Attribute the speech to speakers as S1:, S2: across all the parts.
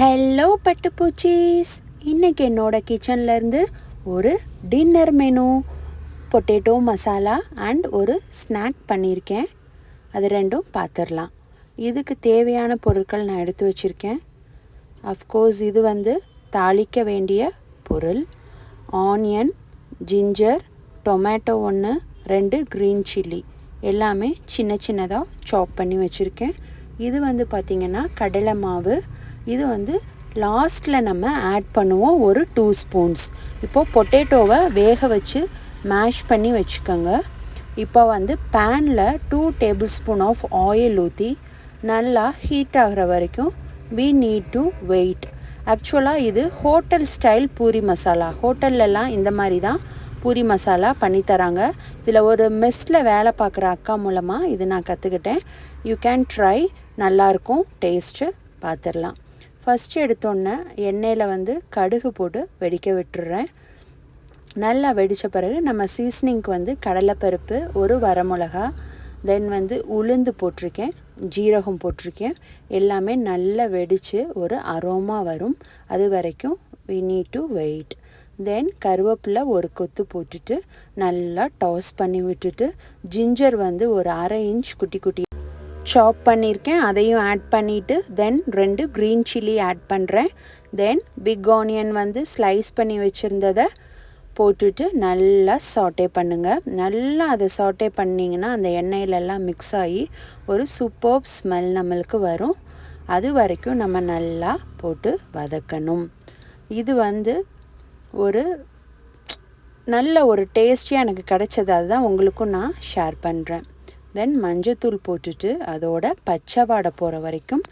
S1: Hello பட்டுப்பூச்சீஸ். இன்றைக்கி என்னோடய கிச்சன்லேருந்து ஒரு dinner menu potato masala and ஒரு ஸ்நாக் பண்ணியிருக்கேன். அது ரெண்டும் பார்த்துடலாம். இதுக்கு தேவையான பொருட்கள் நான் எடுத்து வச்சுருக்கேன். அஃப்கோர்ஸ் இது தாளிக்க வேண்டிய பொருள். Onion, ginger, tomato 1, 2 green chilli எல்லாமே சின்ன சின்னதாக சாப் பண்ணி வச்சுருக்கேன். இது பார்த்திங்கன்னா கடலை மாவு. இது லாஸ்ட்டில் நம்ம ஆட் பண்ணுவோம் ஒரு 2 ஸ்பூன்ஸ். இப்போது பொட்டேட்டோவை வேக வச்சு மேஷ் பண்ணி வச்சுக்கோங்க. இப்போ பேனில் 2 டேபிள் ஸ்பூன் ஆஃப் ஆயில் ஊற்றி நல்லா ஹீட் ஆகிற வரைக்கும் we need to wait. ஆக்சுவலாக இது ஹோட்டல் ஸ்டைல் பூரி மசாலா. ஹோட்டல்லலாம் இந்த மாதிரி தான் பூரி மசாலா பண்ணித்தராங்க. இதில் ஒரு மெஸ்ஸில் வேலை பார்க்குற அக்கா மூலமாக இது நான் கற்றுக்கிட்டேன். யூ கேன் ட்ரை, நல்லாயிருக்கும், டேஸ்ட்டு பார்த்துடலாம். ஃபஸ்ட்டு எடுத்தோன்னே எண்ணெயில் கடுகு போட்டு வெடிக்க விட்டுடுறேன். நல்லா வெடித்த பிறகு நம்ம சீசனிங்க்கு கடலைப்பருப்பு, ஒரு வரமிளகா, தென் உளுந்து போட்டிருக்கேன், ஜீரகம் போட்டிருக்கேன். எல்லாமே நல்லா வெடித்து ஒரு அரோமா வரும். அது வரைக்கும் we need to wait. தென் கருவேப்பிலை ஒரு கொத்து போட்டுட்டு நல்லா டாஸ் பண்ணி விட்டுட்டு ஜிஞ்சர் ஒரு 1/2 இன்ச் குட்டி குட்டி சாப் பண்ணியிருக்கேன், அதையும் ஆட் பண்ணிவிட்டு தென் 2 க்ரீன் சில்லி ஆட் பண்ணுறேன். தென் பிக் ஆனியன் ஸ்லைஸ் பண்ணி வச்சுருந்ததை போட்டுட்டு நல்லா சாட்டே பண்ணுங்கள். நல்லா அதை சாட்டே பண்ணிங்கன்னா அந்த எண்ணெயிலெல்லாம் மிக்ஸ் ஆகி ஒரு சூப்பர்ப் ஸ்மெல் நம்மளுக்கு வரும். அது வரைக்கும் நம்ம நல்லா போட்டு வதக்கணும். இது ஒரு நல்ல ஒரு டேஸ்டியாக எனக்கு கிடைச்சது, அதுதான் உங்களுக்கும் நான் ஷேர் பண்ணுறேன். தென் மஞ்சத்தூள் போட்டுட்டு அதோட பச்சை வாடை போகிற வரைக்கும்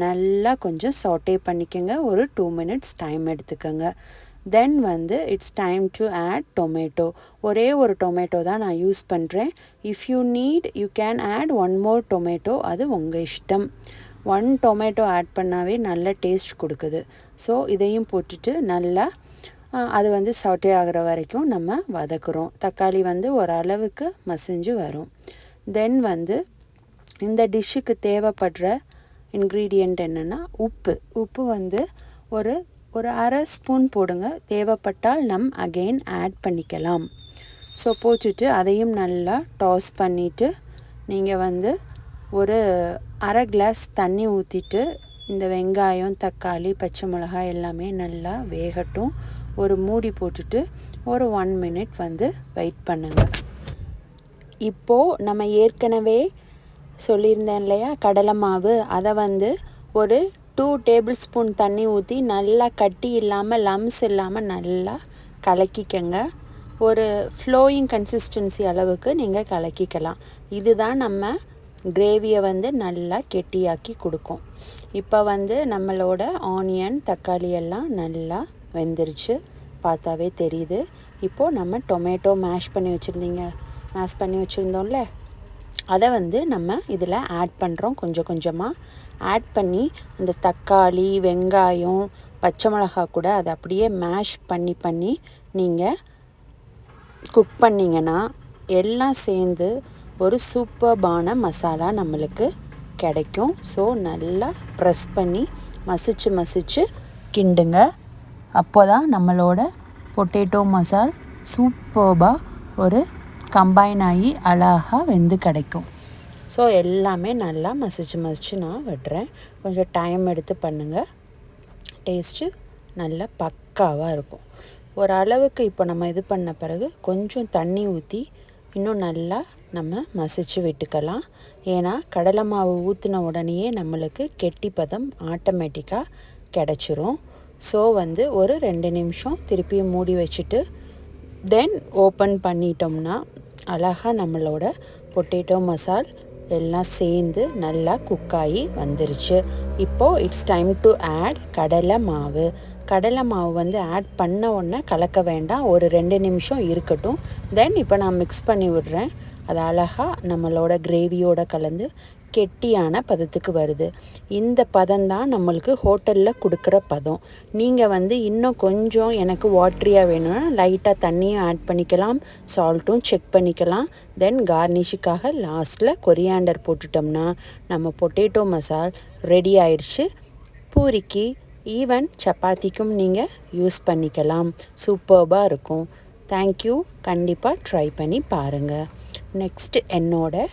S1: நல்லா கொஞ்சம் சாட்டே பண்ணிக்கோங்க. ஒரு 2 மினிட்ஸ் டைம் எடுத்துக்கோங்க. Then it's time to add tomato. ஒரே ஒரு டொமேட்டோ தான் நான் யூஸ் பண்ணுறேன். If you need you can add 1 more tomato, அது உங்கள் இஷ்டம். 1 டொமேட்டோ ஆட் பண்ணாவே நல்ல டேஸ்ட் கொடுக்குது. ஸோ இதையும் போட்டுட்டு நல்லா அது சாட்டே ஆகிற வரைக்கும் நம்ம வதக்குறோம். தக்காளி ஓரளவுக்கு மசிஞ்சு வரும். தென் இந்த டிஷ்ஷுக்கு தேவைப்படுற இன்க்ரீடியண்ட் என்னென்னா உப்பு ஒரு 1/2 ஸ்பூன் போடுங்க. தேவைப்பட்டால் அகெயின் ஆட் பண்ணிக்கலாம். ஸோ போட்டுட்டு அதையும் நல்லா டாஸ் பண்ணிவிட்டு நீங்கள் ஒரு 1/2 கிளாஸ் தண்ணி ஊற்றிட்டு இந்த வெங்காயம், தக்காளி, பச்சை மிளகாய் எல்லாமே நல்லா வேகட்டும். ஒரு மூடி போட்டுட்டு ஒரு 1 மினிட் வெயிட் பண்ணுங்கள். இப்போது நம்ம ஏற்கனவே சொல்லியிருந்தேன் இல்லையா கடலை மாவு, அதை ஒரு 2 டேபிள் ஸ்பூன் தண்ணி ஊற்றி நல்லா கட்டி இல்லாமல் லம்ஸ் இல்லாமல் நல்லா கலக்கிக்கங்க. ஒரு ஃப்ளோயிங் கன்சிஸ்டன்சி அளவுக்கு நீங்கள் கலக்கிக்கலாம். இதுதான் நம்ம கிரேவியை நல்லா கெட்டியாக்கி கொடுக்கும். இப்போ நம்மளோட ஆனியன், தக்காளி எல்லாம் நல்லா வெந்துருச்சு, பார்த்தாவே தெரியுது. இப்போது நம்ம டொமேட்டோ மேஷ் பண்ணி வச்சுருந்தோம்ல, அதை நம்ம இதில் ஆட் பண்ணுறோம். கொஞ்சம் கொஞ்சமாக ஆட் பண்ணி அந்த தக்காளி, வெங்காயம், பச்சை மிளகாய் கூட அதை அப்படியே மேஷ் பண்ணி நீங்கள் குக் பண்ணிங்கன்னா எல்லாம் சேர்ந்து ஒரு சூப்பர்பான மசாலா நம்மளுக்கு கிடைக்கும். ஸோ நல்லா ப்ரெஸ் பண்ணி மசிச்சு கிண்டுங்க. அப்போ தான் நம்மளோட பொட்டேட்டோ மசால் சூப்பர்பாக ஒரு கம்பைன் ஆகி அழகாக வெந்து கிடைக்கும். ஸோ எல்லாமே நல்லா மசிச்சு நான் விடுறேன். கொஞ்சம் டைம் எடுத்து பண்ணுங்கள். டேஸ்ட்டு நல்லா பக்காவாக இருக்கும். ஓரளவுக்கு இப்போ நம்ம இது பண்ண பிறகு கொஞ்சம் தண்ணி ஊற்றி இன்னும் நல்லா நம்ம மசிச்சு விட்டுக்கலாம். ஏன்னா கடலை மாவு ஊற்றின உடனேயே நம்மளுக்கு கெட்டிப்பதம் ஆட்டோமேட்டிக்காக கிடச்சிரும். ஸோ ஒரு 2 நிமிஷம் திருப்பியும் மூடி வச்சுட்டு தென் ஓப்பன் பண்ணிட்டோம்னா அழகாக நம்மளோட பொட்டேட்டோ மசால் எல்லாம் சேர்ந்து நல்லா குக்காகி வந்துருச்சு. இப்போது இட்ஸ் டைம் டு ஆட் கடலை மாவு. கடலை மாவு ஆட் பண்ண உடனே கலக்க வேண்டாம், ஒரு 2 நிமிஷம் இருக்கட்டும். தென் இப்போ நான் மிக்ஸ் பண்ணி விடுறேன். அது அழகாக நம்மளோட கிரேவியோட கலந்து கெட்டியான பதத்துக்கு வருது. இந்த பதம்தான் நம்மளுக்கு ஹோட்டலில் கொடுக்குற பதம். நீங்கள் இன்னும் கொஞ்சம் எனக்கு வாட்ரியாக வேணும்னா லைட்டாக தண்ணியும் ஆட் பண்ணிக்கலாம், சால்ட்டும் செக் பண்ணிக்கலாம். தென் கார்னிஷுக்காக லாஸ்ட்டில் கொரியாண்டர் போட்டுட்டோம்னா நம்ம பொட்டேட்டோ மசால் ரெடி ஆயிடுச்சு. பூரிக்கு ஈவன் சப்பாத்திக்கும் நீங்கள் யூஸ் பண்ணிக்கலாம். சூப்பர்பாக இருக்கும். தேங்க்யூ. கண்டிப்பாக ட்ரை பண்ணி பாருங்கள். நெக்ஸ்ட்டு என்னோட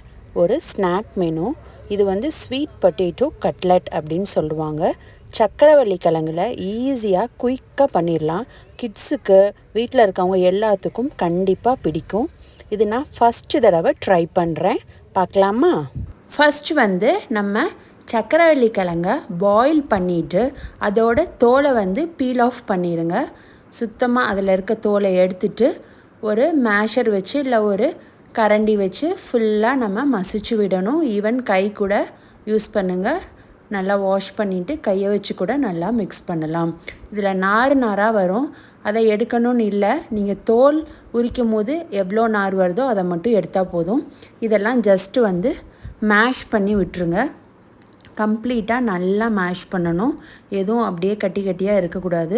S1: ஒரு ஸ்நாக் மெனு. இது வந்து ஸ்வீட் பொட்டேட்டோ கட்லட் அப்படின்னு சொல்லுவாங்க. சக்கரவள்ளி கிழங்குல ஈஸியாக குயிக்காக பண்ணிடலாம். கிட்ஸுக்கு வீட்டில் இருக்கவங்க எல்லாத்துக்கும் கண்டிப்பாக பிடிக்கும். இது நான் ஃபஸ்ட்டு தடவை ட்ரை பண்ணுறேன். பார்க்கலாமா? ஃபஸ்ட்டு வந்து நம்ம சக்கரவள்ளி கிழங்க பாயில் பண்ணிவிட்டு அதோட தோலை வந்து பீல் ஆஃப் பண்ணிடுங்க. சுத்தமாக அதில் இருக்க தோலை எடுத்துட்டு ஒரு மேஷர் வச்சு இல்லை ஒரு கரண்டி வச்சு ஃபுல்லாக நம்ம மசிச்சு விடணும். ஈவன் கை கூட யூஸ் பண்ணுங்கள். நல்லா வாஷ் பண்ணிவிட்டு கையை வச்சு கூட நல்லா மிக்ஸ் பண்ணலாம். இதில் நாராக வரும், அதை எடுக்கணும்னு இல்லை. நீங்கள் தோல் உரிக்கும் போது எவ்வளோ நார் வருதோ அதை மட்டும் எடுத்தால் போதும். இதெல்லாம் ஜஸ்ட்டு வந்து மேஷ் பண்ணி விட்டுருங்க. கம்ப்ளீட்டாக நல்லா மேஷ் பண்ணணும். எதுவும் அப்படியே கட்டி கட்டியாக இருக்கக்கூடாது.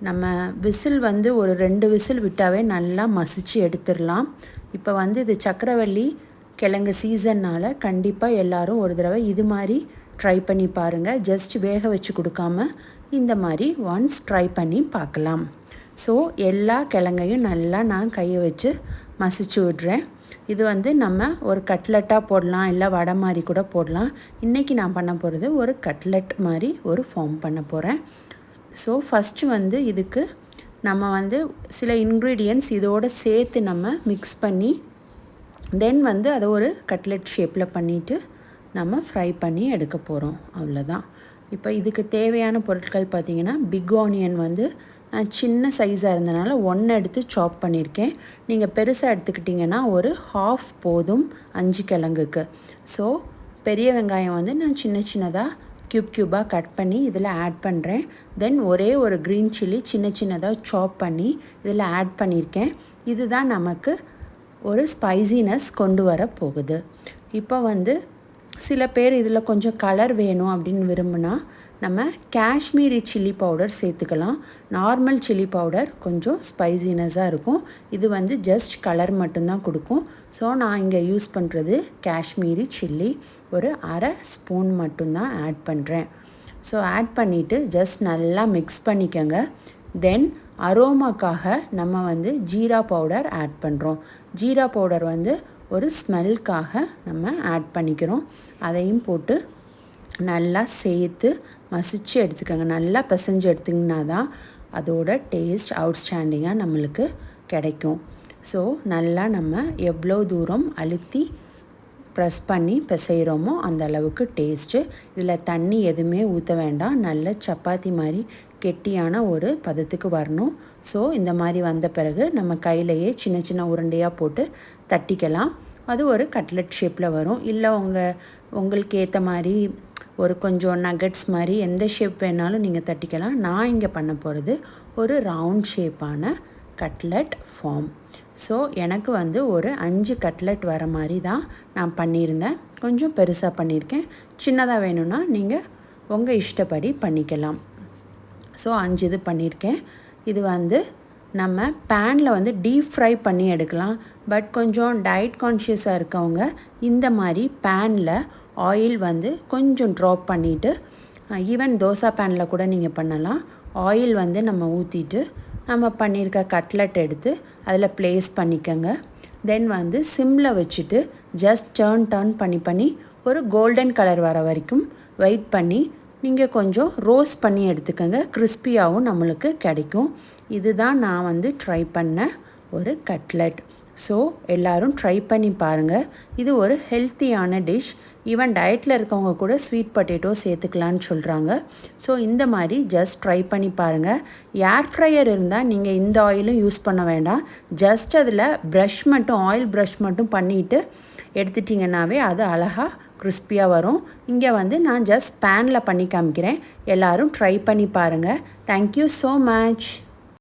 S1: நம்ம விசில் வந்து ஒரு 2 விசில் விட்டாவே நல்லா மசிச்சு எடுத்துடலாம். இப்போ வந்து இது சக்கரவள்ளி கிழங்கு சீசன்னால் கண்டிப்பாக எல்லோரும் ஒரு தடவை இது மாதிரி ட்ரை பண்ணி பாருங்கள். ஜஸ்ட் வேக வச்சு கொடுக்காம இந்த மாதிரி ஒன்ஸ் ட்ரை பண்ணி பார்க்கலாம். ஸோ எல்லா கிழங்கையும் நல்லா நான் கையை வச்சு மசிச்சு விட்றேன். இது வந்து நம்ம ஒரு கட்லெட்டாக போடலாம், இல்லை வடை மாதிரி கூட போடலாம். இன்றைக்கி நான் பண்ண போகிறது ஒரு கட்லெட் மாதிரி ஒரு ஃபார்ம் பண்ண போகிறேன். ஸோ ஃபஸ்ட்டு வந்து இதுக்கு நம்ம வந்து சில இன்க்ரீடியன்ட்ஸ் இதோடு சேர்த்து நம்ம மிக்ஸ் பண்ணி தென் வந்து அதை ஒரு கட்லெட் ஷேப்பில் பண்ணிவிட்டு நம்ம ஃப்ரை பண்ணி எடுக்க போகிறோம். அவ்வளோதான். இப்போ இதுக்கு தேவையான பொருட்கள் பார்த்திங்கன்னா, பிக் ஆனியன் வந்து நான் சின்ன சைஸாக இருந்தனால 1 எடுத்து சாப் பண்ணியிருக்கேன். நீங்கள் பெருசாக எடுத்துக்கிட்டிங்கன்னா ஒரு 1/2 போதும் 5 கிழங்குக்கு. ஸோ பெரிய வெங்காயம் வந்து நான் சின்ன சின்னதாக க்யூபாக கட் பண்ணி இதில் ஆட் பண்ணுறேன். தென் ஒரே ஒரு க்ரீன் சில்லி சின்ன சின்னதாக சாப் பண்ணி இதில் ஆட் பண்ணியிருக்கேன். இதுதான் நமக்கு ஒரு ஸ்பைசினஸ் கொண்டு வர போகுது. இப்போ வந்து சில பேர் இதில் கொஞ்சம் கலர் வேணும் அப்படின்னு விரும்பினா நம்ம காஷ்மீரி சில்லி பவுடர் சேர்த்துக்கலாம். நார்மல் சில்லி பவுடர் கொஞ்சம் ஸ்பைசினஸாக இருக்கும். இது வந்து ஜஸ்ட் கலர் மட்டும்தான் கொடுக்கும். ஸோ நான் இங்கே யூஸ் பண்ணுறது காஷ்மீரி சில்லி ஒரு 1/2 ஸ்பூன் மட்டும்தான் ஆட் பண்ணுறேன். ஸோ ஆட் பண்ணிவிட்டு ஜஸ்ட் நல்லா மிக்ஸ் பண்ணிக்கோங்க. தென் அரோமாக்காக நம்ம வந்து ஜீரா பவுடர் ஆட் பண்ணுறோம். ஜீரா பவுடர் வந்து ஒரு ஸ்மெல்க்காக நம்ம ஆட் பண்ணிக்கிறோம். அதையும் போட்டு நல்லா சேர்த்து மசிச்சு எடுத்துக்கோங்க. நல்லா பிசைஞ்சு எடுத்திங்கன்னா தான் அதோட டேஸ்ட் அவுட்ஸ்டாண்டிங்காக நம்மளுக்கு கிடைக்கும். ஸோ நல்லா நம்ம எவ்வளோ தூரம் அழுத்தி ப்ரெஸ் பண்ணி பிசைகிறோமோ அந்த அளவுக்கு டேஸ்ட்டு. இதில் தண்ணி எதுவுமே ஊற்ற வேண்டாம். நல்ல சப்பாத்தி மாதிரி கெட்டியான ஒரு பதத்துக்கு வரணும். ஸோ இந்த மாதிரி வந்த பிறகு நம்ம கையிலையே சின்ன சின்ன உருண்டையாக போட்டு தட்டிக்கலாம். அது ஒரு கட்லெட் ஷேப்பில் வரும். இல்லை உங்களுக்கு ஏற்ற மாதிரி ஒரு கொஞ்சம் நகட்ஸ் மாதிரி எந்த ஷேப் வேணாலும் நீங்கள் தட்டிக்கலாம். நான் இங்கே பண்ண போகிறது ஒரு ரவுண்ட் ஷேப்பான கட்லெட் ஃபார்ம். ஸோ எனக்கு வந்து ஒரு 5 கட்லெட் வர மாதிரி தான் நான் பண்ணியிருந்தேன். கொஞ்சம் பெருசாக பண்ணியிருக்கேன். சின்னதாக வேணும்னா நீங்கள் உங்கள் இஷ்டப்படி பண்ணிக்கலாம். ஸோ 5 இது பண்ணியிருக்கேன். இது வந்து நம்ம பேனில் வந்து டீப் ஃப்ரை பண்ணி எடுக்கலாம். பட் கொஞ்சம் டயட் கான்ஷியஸாக இருக்கவங்க இந்த மாதிரி பேனில் ஆயில் வந்து கொஞ்சம் ட்ராப் பண்ணிவிட்டு, ஈவன் தோசை பேனில் கூட நீங்கள் பண்ணலாம். ஆயில் வந்து நம்ம ஊற்றிட்டு நம்ம பண்ணியிருக்க கட்லெட் எடுத்து அதில் ப்ளேஸ் பண்ணிக்கோங்க. தென் வந்து சிம்மில் வச்சுட்டு ஜஸ்ட் டர்ன் பண்ணி ஒரு கோல்டன் கலர் வர வரைக்கும் வெயிட் பண்ணி நீங்கள் கொஞ்சம் ரோஸ்ட் பண்ணி எடுத்துக்கோங்க. கிறிஸ்பியாகவும் நம்மளுக்கு கிடைக்கும். இதுதான் நான் வந்து ட்ரை பண்ண ஒரு கட்லெட். ஸோ எல்லோரும் ட்ரை பண்ணி பாருங்கள். இது ஒரு ஹெல்த்தியான டிஷ். ஈவன் டயட்டில் இருக்கவங்க கூட ஸ்வீட் பொட்டேட்டோ சேர்த்துக்கலான்னு சொல்கிறாங்க. ஸோ இந்த மாதிரி ஜஸ்ட் ட்ரை பண்ணி பாருங்கள். ஏர் ஃப்ரையர் இருந்தால் நீங்கள் இந்த ஆயிலும் யூஸ் பண்ண வேண்டாம். ஜஸ்ட் அதில் ஆயில் ப்ரஷ் மட்டும் பண்ணிவிட்டு எடுத்துட்டிங்கன்னாவே அது அழகாக கிறிஸ்பியாக வரும். இங்கே வந்து நான் ஜஸ்ட் பேனில் பண்ணி காமிக்கிறேன். எல்லோரும் ட்ரை பண்ணி பாருங்கள். Thank you so much.